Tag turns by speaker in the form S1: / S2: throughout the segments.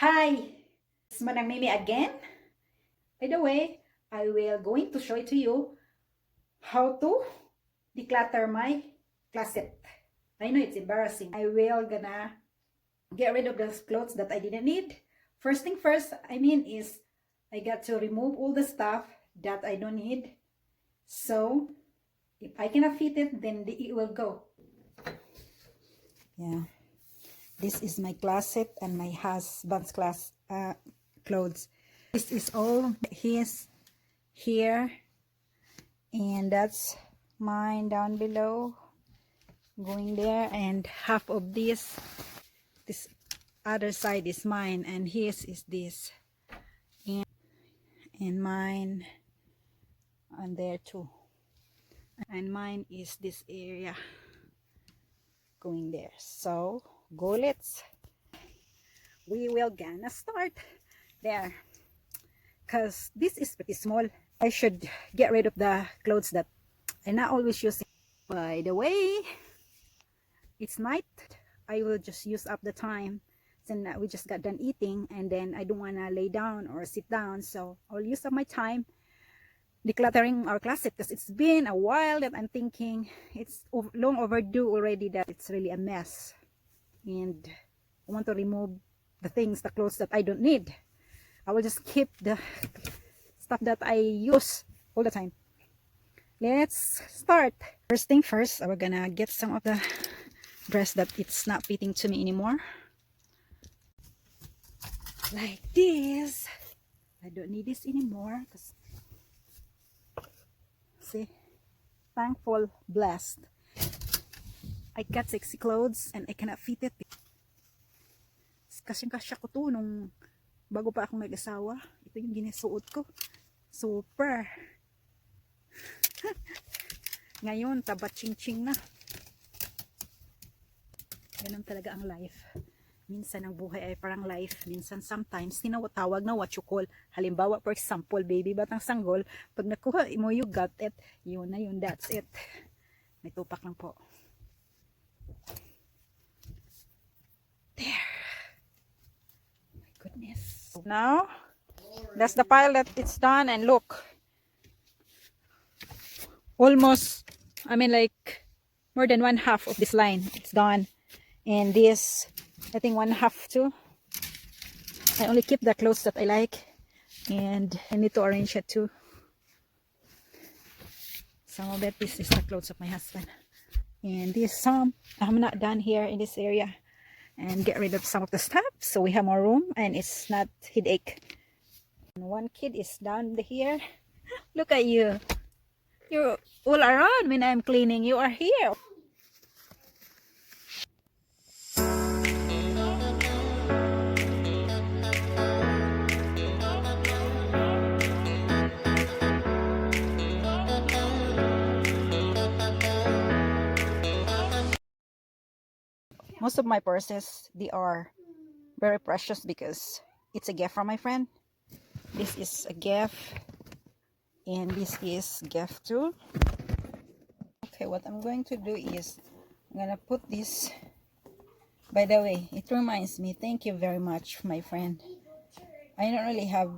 S1: Hi, it's Manang Mimi again. By the way, I will going to show it to you how to declutter my closet. I know it's embarrassing. I will gonna get rid of those clothes that I didn't need. First thing first, is I got to remove all the stuff that I don't need. So if I cannot fit it, then it will go. Yeah. This is my closet and my husband's clothes. This is all his here, and that's mine down below going there, and half of this other side is mine, and his is this, and mine on there too, and mine is this area going there. So we will gonna start there, because this is pretty small. I should get rid of the clothes that I not always using. By the way, it's night. I will just use up the time since we just got done eating, and then I don't want to lay down or sit down, so I'll use up my time decluttering our closet, because it's been a while that I'm thinking it's long overdue already, that it's really a mess, and I want to remove the clothes that I don't need. I will just keep the stuff that I use all the time. Let's start. First thing first, we're gonna get some of the dress that it's not fitting to me anymore, like this. I don't need this anymore, because see, thankful, blessed, I got sexy clothes and I cannot fit it. Kasyang-kasya ko to nung bago pa akong nag-asawa. Ito yung ginisuot ko, super. Ngayon taba-ching-ching na. Ganun talaga ang life. Minsan ang buhay ay parang life. Minsan sometimes tinawag na what you call. Halimbawa, for example, baby batang sanggol, pag nakuha mo you got it, yun na yun, that's it. May tupak lang po. There. My goodness. Now, that's the pile that it's done, and look. Almost, like more than 1/2 of this line, it's done. And this, I think 1/2 too. I only keep the clothes that I like, and I need to arrange it too. Some of it, this is the clothes of my husband, and this some I'm not done here in this area, and get rid of some of the stuff so we have more room and it's not headache. And one kid is down here. Look at you. You're all around when I'm cleaning. You are here. Most of my purses, they are very precious because it's a gift from my friend. This is a gift, and this is gift too. Okay, what I'm going to do is I'm gonna put this. By the way, it reminds me, thank you very much, my friend. I don't really have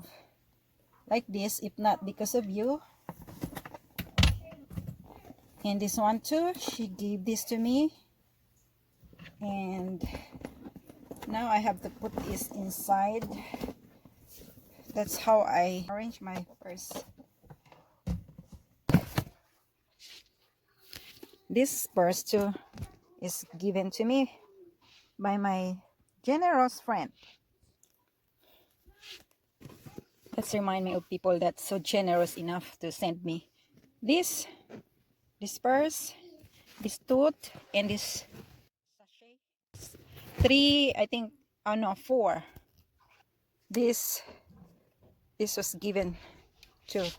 S1: like this if not because of you. And this one too, she gave this to me, and now I have to put this inside. That's how I arrange my purse. This purse too is given to me by my generous friend. Let's remind me of people that's so generous enough to send me this purse, this tooth, and this sachet. 3, I think, oh no, 4. This was given to.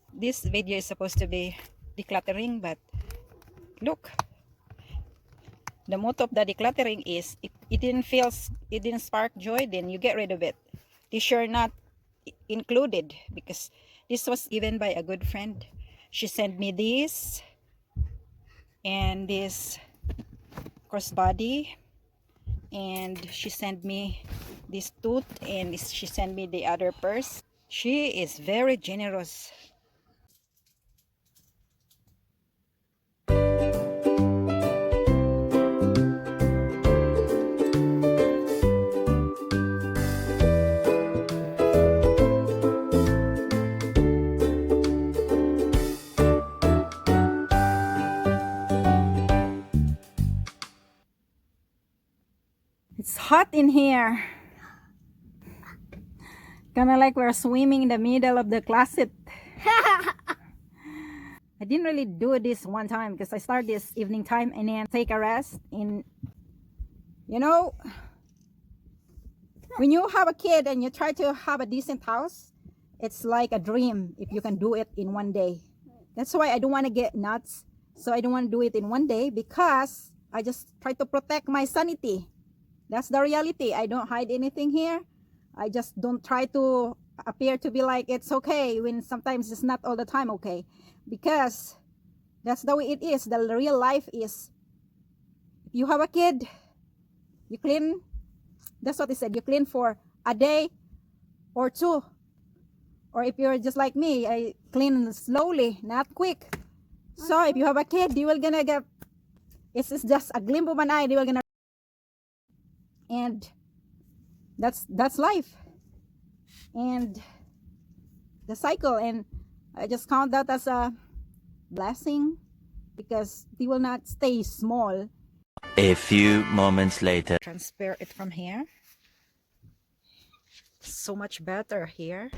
S1: This video is supposed to be decluttering, but look, the motto of the decluttering is if it didn't spark joy, then you get rid of it. This sure not included, because this was given by a good friend. She sent me this and this crossbody, and she sent me this tooth, and she sent me the other purse. She is very generous. It's hot in here. Kinda like we're swimming in the middle of the closet. I didn't really do this one time because I start this evening time and then take a rest. In, you know, when you have a kid and you try to have a decent house, it's like a dream if you can do it in one day. That's why I don't want to get nuts. So I don't want to do it in one day, because I just try to protect my sanity. That's the reality. I don't hide anything here. I just don't try to appear to be like it's okay when sometimes it's not all the time okay, because that's the way it is. The real life is, if you have a kid, you clean. That's what they said. You clean for a day or two. Or if you're just like me, I clean slowly, not quick. So if you have a kid, you will gonna get, it's just a glimpse of an eye, they will gonna, and that's life and the cycle. And I just count that as a blessing, because they will not stay small.
S2: A few moments later.
S1: Transfer it from here. So much better here.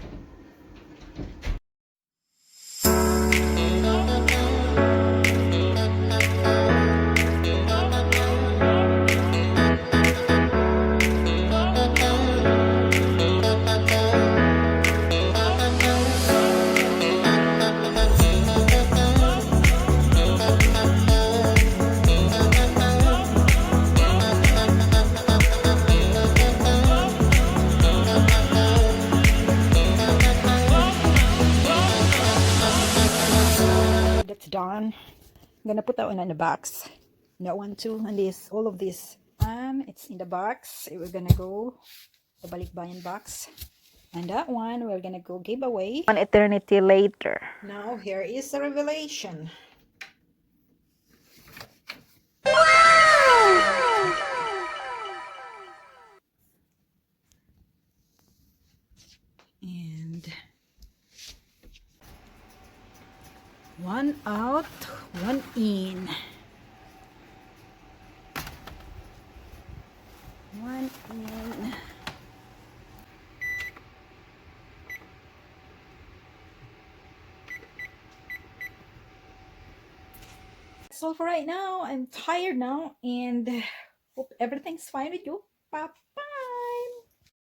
S1: That's done. I'm gonna put that one in the box. That one too, and this, all of this. It's in the box. We're gonna go the balikbayan box, and that one we're gonna go give away
S3: One eternity later.
S1: now. Here is the revelation. And one out, one in. One in. That's all for right now. I'm tired now, and hope everything's fine with you, Papa.